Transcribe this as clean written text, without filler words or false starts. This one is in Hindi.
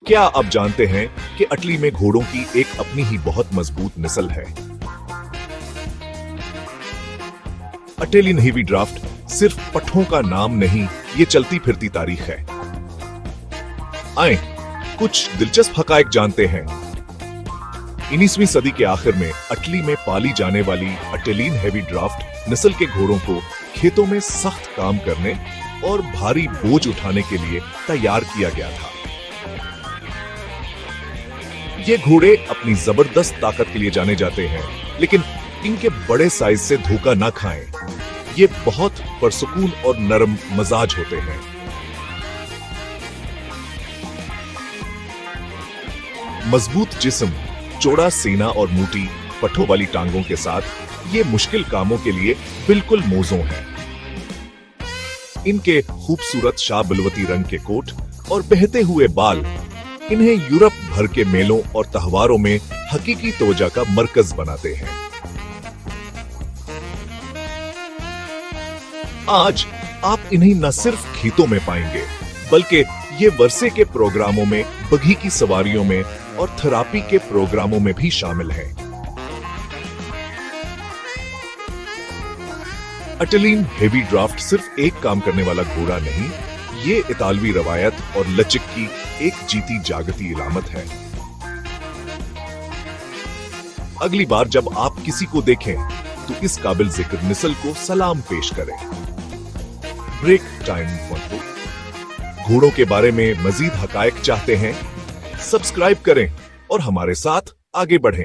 क्या आप जानते हैं कि अटली में घोड़ों की एक अपनी ही बहुत मजबूत नस्ल है। अटेलियन हेवी ड्राफ्ट सिर्फ पट्ठों का नाम नहीं, ये चलती फिरती तारीख है। आए कुछ दिलचस्प हकायक जानते हैं। 19वीं सदी के आखिर में अटली में पाली जाने वाली अटेलियन हेवी ड्राफ्ट नस्ल के घोड़ों को खेतों में सख्त काम करने और भारी बोझ उठाने के लिए तैयार किया गया था। ये घोड़े अपनी जबरदस्त ताकत के लिए जाने जाते हैं, लेकिन इनके बड़े साइज से धोखा ना खाएं। ये बहुत पुरसुकून और नरम मजाज होते हैं। मजबूत जिस्म, चौड़ा सीना और मोटी पट्ठों वाली टांगों के साथ ये मुश्किल कामों के लिए बिल्कुल मौजूद हैं। इनके खूबसूरत शाह बलवती रंग के कोट और बहते हुए बाल इन्हें यूरोप भर के मेलों और त्योहारों में हकीकी तवज्जो का मरकज बनाते हैं। आज आप इन्हें न सिर्फ खेतों में पाएंगे, बल्कि ये वर्षे के प्रोग्रामों में, बघी की सवारियों में और थेरापी के प्रोग्रामों में भी शामिल हैं। अटेलियन हेवी ड्राफ्ट सिर्फ एक काम करने वाला घोड़ा नहीं, ये इतालवी रवायत और लचक की एक जीती जागती इलामत है। अगली बार जब आप किसी को देखें तो इस काबिल जिक्र नस्ल को सलाम पेश करें। ब्रेक टाइम फॉर घोड़ों के बारे में मजीद हकायक चाहते हैं? सब्सक्राइब करें और हमारे साथ आगे बढ़ें।